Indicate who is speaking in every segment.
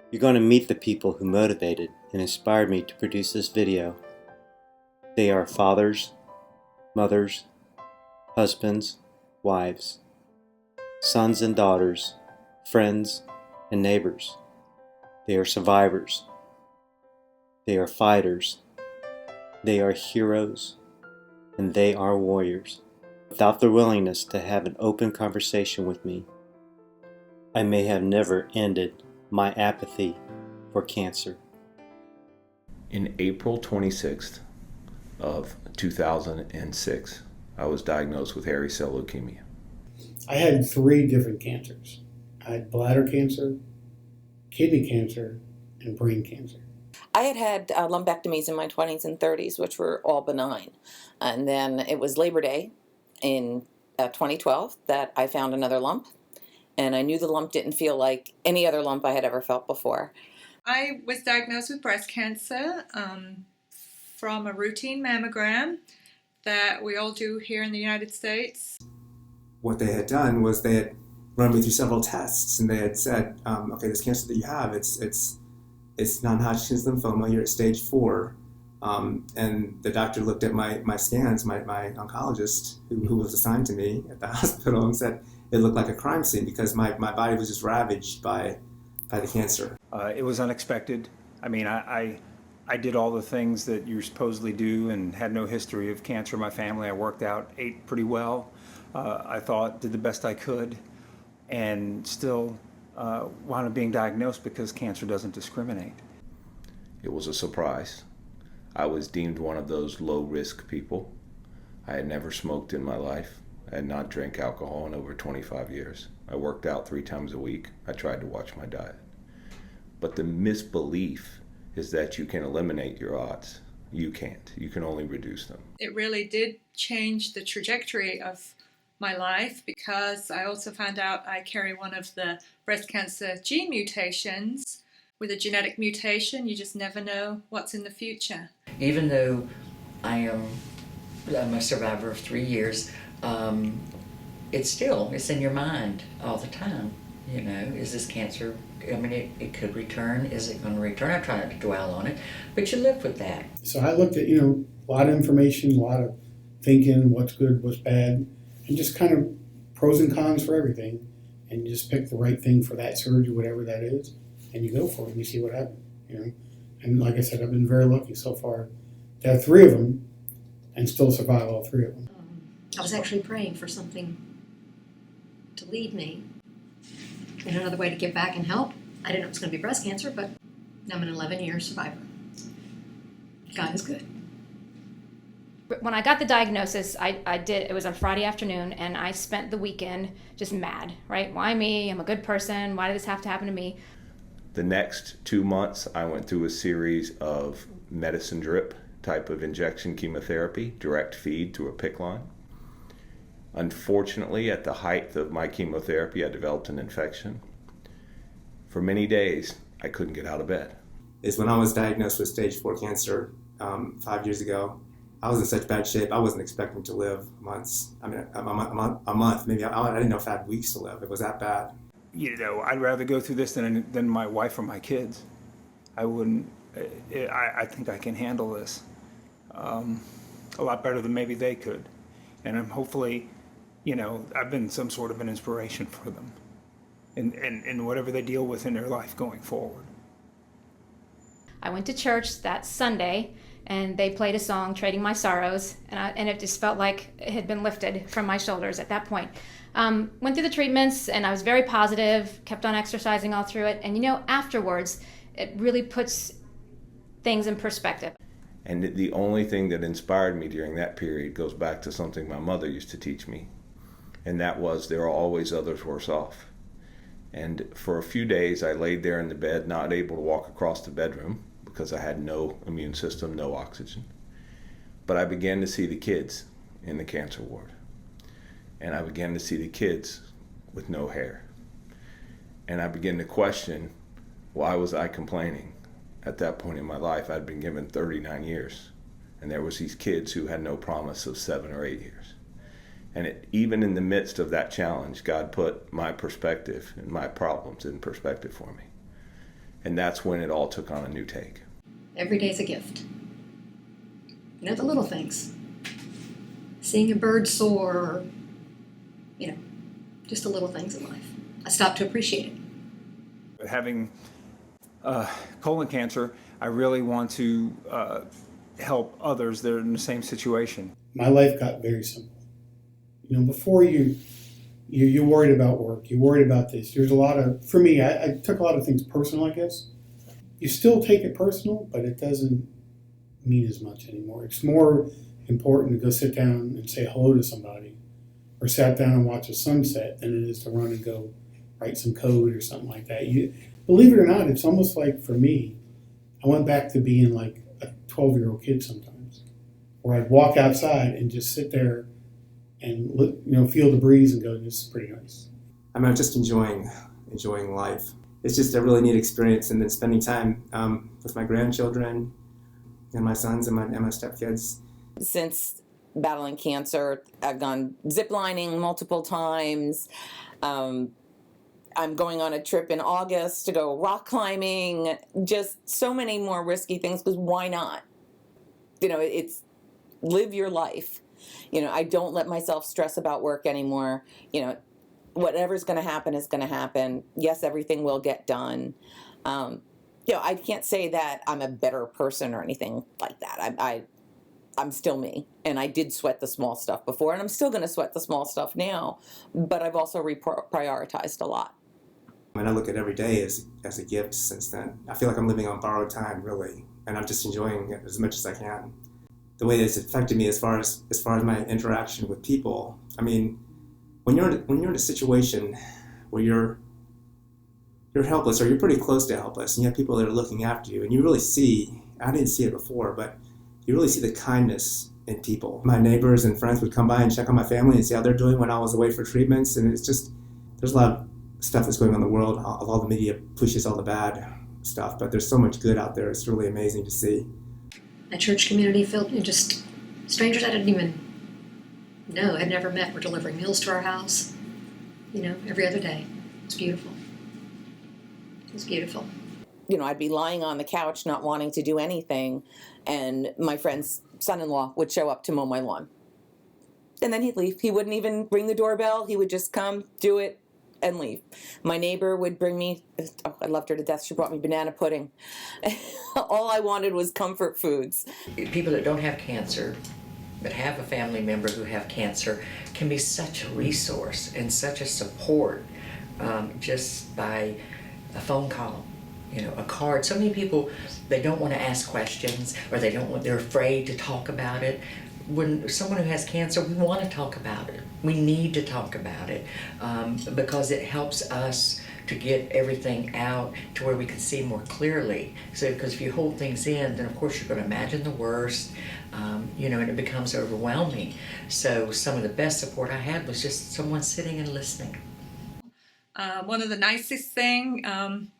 Speaker 1: You're going to meet the people who motivated and inspired me to produce this video. They are fathers, mothers, husbands, wives, sons and daughters, friends and neighbors. They are survivors. They are fighters. They are heroes. And they are warriors. Without their willingness to have an open conversation with me, I may have never ended my apathy for cancer.
Speaker 2: In April 26th of 2006, I was diagnosed with hairy cell leukemia.
Speaker 3: I had 3 different cancers. I had bladder cancer, kidney cancer, and brain cancer.
Speaker 4: I had lumpectomies in my 20s and 30s, which were all benign. And then it was Labor Day in 2012 that I found another lump. And I knew the lump didn't feel like any other lump I had ever felt before.
Speaker 5: I was diagnosed with breast cancer from a routine mammogram that we all do here in the United States.
Speaker 6: What they had done was they had run me through several tests, and they had said, okay, this cancer that you have, it's non-Hodgkin's lymphoma, you're at stage 4. And the doctor looked at my scans, my oncologist, who was assigned to me at the hospital, and said it looked like a crime scene because my body was just ravaged by the cancer.
Speaker 7: It was unexpected. I mean, I did all the things that you supposedly do and had no history of cancer in my family. I worked out, ate pretty well. I thought, did the best I could, and still wound up being diagnosed because cancer doesn't discriminate.
Speaker 2: It was a surprise. I was deemed one of those low-risk people. I had never smoked in my life. I had not drank alcohol in over 25 years. I worked out 3 times a week. I tried to watch my diet. But the misbelief is that you can eliminate your odds. You can't. You can only reduce them.
Speaker 5: It really did change the trajectory of my life because I also found out I carry one of the breast cancer gene mutations. With a genetic mutation, you just never know what's in the future.
Speaker 8: Even though I'm a survivor of 3 years, it's in your mind all the time. You know, is this cancer, I mean, it could return. Is it going to return? I try not to dwell on it, but you live with that.
Speaker 3: So I looked at, a lot of information, a lot of thinking, what's good, what's bad, and just kind of pros and cons for everything, and you just pick the right thing for that surgery, whatever that is, and you go for it and you see what happens. And like I said, I've been very lucky so far to have 3 of them and still survive all 3 of them.
Speaker 9: I was actually praying for something to lead me in another way to give back and help. I didn't know it was going to be breast cancer, but I'm an 11-year survivor. God is good.
Speaker 10: When I got the diagnosis, it was on Friday afternoon, and I spent the weekend just mad, right? Why me? I'm a good person. Why did this have to happen to me?
Speaker 2: The next 2 months, I went through a series of medicine drip type of injection chemotherapy, direct feed through a PICC line. Unfortunately, at the height of my chemotherapy, I developed an infection. For many days, I couldn't get out of bed.
Speaker 6: Is when I was diagnosed with stage 4 cancer 5 years ago. I was in such bad shape, I wasn't expecting to live months. I mean, a month, maybe. I didn't know if I had weeks to live. It was that bad.
Speaker 7: I'd rather go through this than my wife or my kids. I wouldn't. I think I can handle this a lot better than maybe they could, and I'm hopefully, I've been some sort of an inspiration for them, in whatever they deal with in their life going forward.
Speaker 10: I went to church that Sunday, and they played a song, Trading My Sorrows, and it just felt like it had been lifted from my shoulders at that point. Went through the treatments, and I was very positive, kept on exercising all through it, and afterwards, it really puts things in perspective.
Speaker 2: And the only thing that inspired me during that period goes back to something my mother used to teach me, and that was there are always others worse off. And for a few days, I laid there in the bed, not able to walk across the bedroom because I had no immune system, no oxygen. But I began to see the kids in the cancer ward. And I began to see the kids with no hair. And I began to question, why was I complaining? At that point in my life, I'd been given 39 years. And there was these kids who had no promise of 7 or 8 years. And even in the midst of that challenge, God put my perspective and my problems in perspective for me. And that's when it all took on a new take.
Speaker 9: Every day's a gift. You know, the little things. Seeing a bird soar, or, you know, just the little things in life. I stopped to appreciate it.
Speaker 7: Having colon cancer, I really want to help others that are in the same situation.
Speaker 3: My life got very simple. You know, before you worried about work, you worried about this. There's a lot of, for me, I took a lot of things personal, I guess. You still take it personal, but it doesn't mean as much anymore. It's more important to go sit down and say hello to somebody, or sat down and watch a sunset, than it is to run and go write some code or something like that. Believe it or not, it's almost like, for me, I went back to being like a 12-year-old kid sometimes, where I'd walk outside and just sit there and look, feel the breeze and go, this is pretty nice.
Speaker 6: I mean, I'm just enjoying life. It's just a really neat experience, and then spending time with my grandchildren and my sons and my stepkids.
Speaker 4: Since battling cancer, I've gone ziplining multiple times. I'm going on a trip in August to go rock climbing, just so many more risky things, because why not? It's live your life. I don't let myself stress about work anymore. Whatever's going to happen is going to happen. Yes, everything will get done. I can't say that I'm a better person or anything like that. I'm still me, and I did sweat the small stuff before, and I'm still going to sweat the small stuff now, but I've also reprioritized a lot.
Speaker 6: And I look at every day as a gift since then. I feel like I'm living on borrowed time, really, and I'm just enjoying it as much as I can. The way it's affected me as far as my interaction with people. I mean, when you're in a situation where you're helpless, or you're pretty close to helpless, and you have people that are looking after you, and you really see, I didn't see it before, but you really see the kindness in people. My neighbors and friends would come by and check on my family and see how they're doing when I was away for treatments, and it's just, there's a lot of stuff that's going on in the world. All the media pushes all the bad stuff, but there's so much good out there. It's really amazing to see.
Speaker 9: My church community filled just strangers I didn't even know, had never met, were delivering meals to our house, every other day. It's beautiful. It's beautiful.
Speaker 4: I'd be lying on the couch not wanting to do anything, and my friend's son-in-law would show up to mow my lawn. And then he'd leave. He wouldn't even ring the doorbell. He would just come, do it, and leave. My neighbor would bring me, I loved her to death, she brought me banana pudding. All I wanted was comfort foods.
Speaker 8: People that don't have cancer, but have a family member who have cancer, can be such a resource and such a support just by a phone call, a card. So many people, they don't want to ask questions, or they're afraid to talk about it. When someone who has cancer, we want to talk about it. We need to talk about it because it helps us to get everything out to where we can see more clearly. So, because if you hold things in, then of course you're going to imagine the worst, and it becomes overwhelming. So some of the best support I had was just someone sitting and listening.
Speaker 5: One of the nicest thing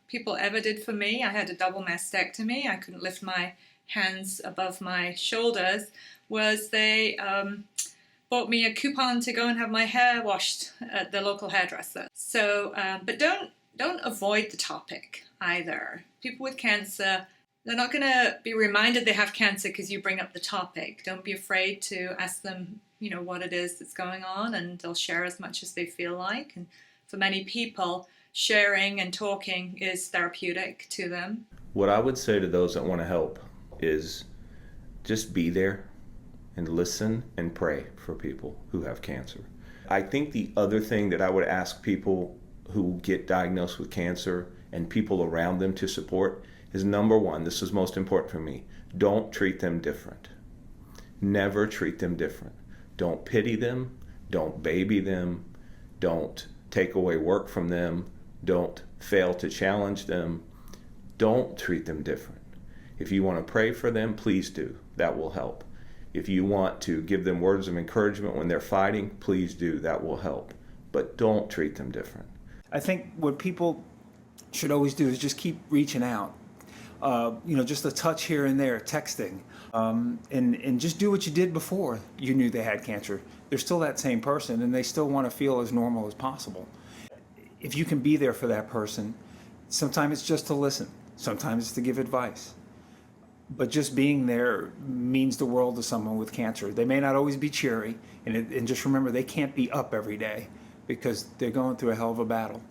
Speaker 5: people ever did for me, I had a double mastectomy. I couldn't lift my hands above my shoulders, was they bought me a coupon to go and have my hair washed at the local hairdresser. So, but don't avoid the topic either. People with cancer, they're not going to be reminded they have cancer because you bring up the topic. Don't be afraid to ask them, what it is that's going on, and they'll share as much as they feel like. And for many people, sharing and talking is therapeutic to them.
Speaker 2: What I would say to those that want to help is just be there and listen and pray for people who have cancer. I think the other thing that I would ask people who get diagnosed with cancer and people around them to support is, number one, this is most important for me, don't treat them different. Never treat them different. Don't pity them, don't baby them, don't take away work from them, don't fail to challenge them. Don't treat them different. If you want to pray for them, please do. That will help. If you want to give them words of encouragement when they're fighting, please do. That will help. But don't treat them different.
Speaker 7: I think what people should always do is just keep reaching out. Just a touch here and there, texting, and just do what you did before you knew they had cancer. They're still that same person, and they still want to feel as normal as possible. If you can be there for that person, sometimes it's just to listen. Sometimes it's to give advice. But just being there means the world to someone with cancer. They may not always be cheery, and just remember, they can't be up every day because they're going through a hell of a battle.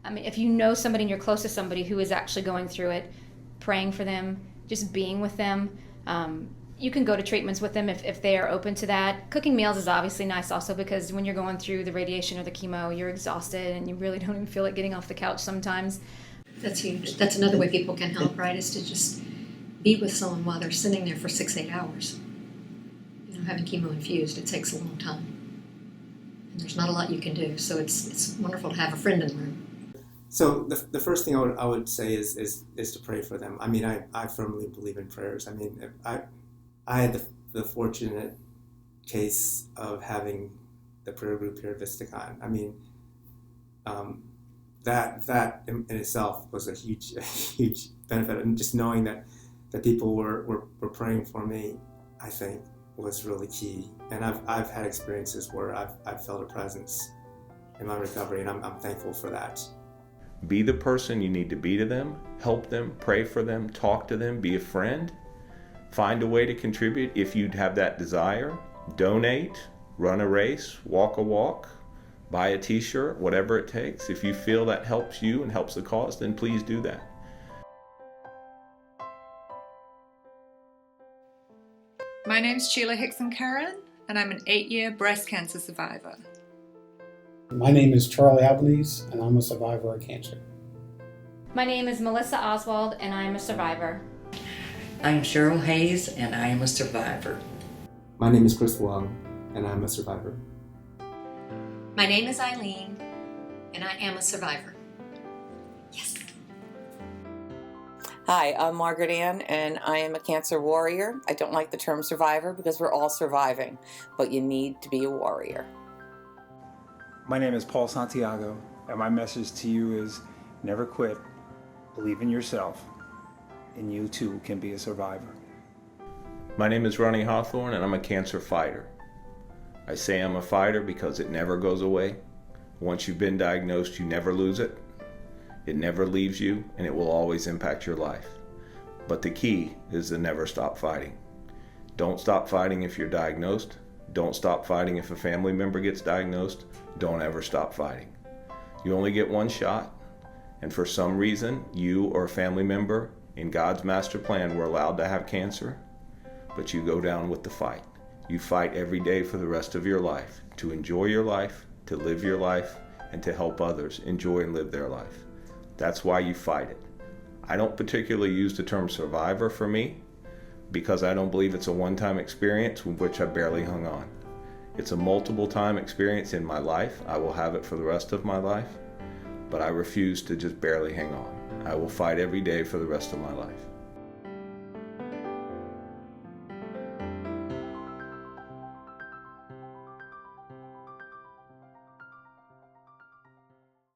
Speaker 10: I mean, if you know somebody and you're close to somebody who is actually going through it, praying for them, just being with them. You can go to treatments with them if they are open to that. Cooking meals is obviously nice also because when you're going through the radiation or the chemo, you're exhausted and you really don't even feel like getting off the couch sometimes.
Speaker 9: That's huge. That's another way people can help, right? Is to just be with someone while they're sitting there for 6-8 hours. You know, having chemo infused, it takes a long time. And there's not a lot you can do. So it's wonderful to have a friend in the room.
Speaker 6: So the first thing I would say is to pray for them. I mean, I firmly believe in prayers. I mean, I had the fortunate case of having the prayer group here at VistaCon. I mean, that in itself was a huge benefit, and just knowing that people were praying for me, I think, was really key. And I've had experiences where I've felt a presence in my recovery, and I'm thankful for that.
Speaker 2: Be the person you need to be to them, help them, pray for them, talk to them, be a friend. Find a way to contribute if you'd have that desire. Donate, run a race, walk a walk, buy a t-shirt, whatever it takes. If you feel that helps you and helps the cause, then please do that.
Speaker 5: My name's Sheila Hickson Karen, and I'm an 8-year breast cancer survivor.
Speaker 3: My name is Charlie Albanese, and I'm a survivor of cancer.
Speaker 10: My name is Melissa Oswald, and I am a survivor.
Speaker 8: I am Cheryl Hayes, and I am a survivor.
Speaker 6: My name is Chris Wong, and I'm a survivor.
Speaker 9: My name is Eileen, and I am a survivor. Yes.
Speaker 4: Hi, I'm Margaret Ann, and I am a cancer warrior. I don't like the term survivor because we're all surviving, but you need to be a warrior.
Speaker 7: My name is Paul Santiago, and my message to you is never quit, believe in yourself, and you too can be a survivor.
Speaker 2: My name is Ronnie Hawthorne, and I'm a cancer fighter. I say I'm a fighter because it never goes away. Once you've been diagnosed, you never lose it. It never leaves you, and it will always impact your life. But the key is to never stop fighting. Don't stop fighting if you're diagnosed. Don't stop fighting if a family member gets diagnosed. Don't ever stop fighting. You only get one shot, and for some reason, you or a family member in God's master plan were allowed to have cancer, but you go down with the fight. You fight every day for the rest of your life, to enjoy your life, to live your life, and to help others enjoy and live their life. That's why you fight it. I don't particularly use the term survivor for me, because I don't believe it's a one-time experience with which I barely hung on. It's a multiple-time experience in my life. I will have it for the rest of my life, but I refuse to just barely hang on. I will fight every day for the rest of my life.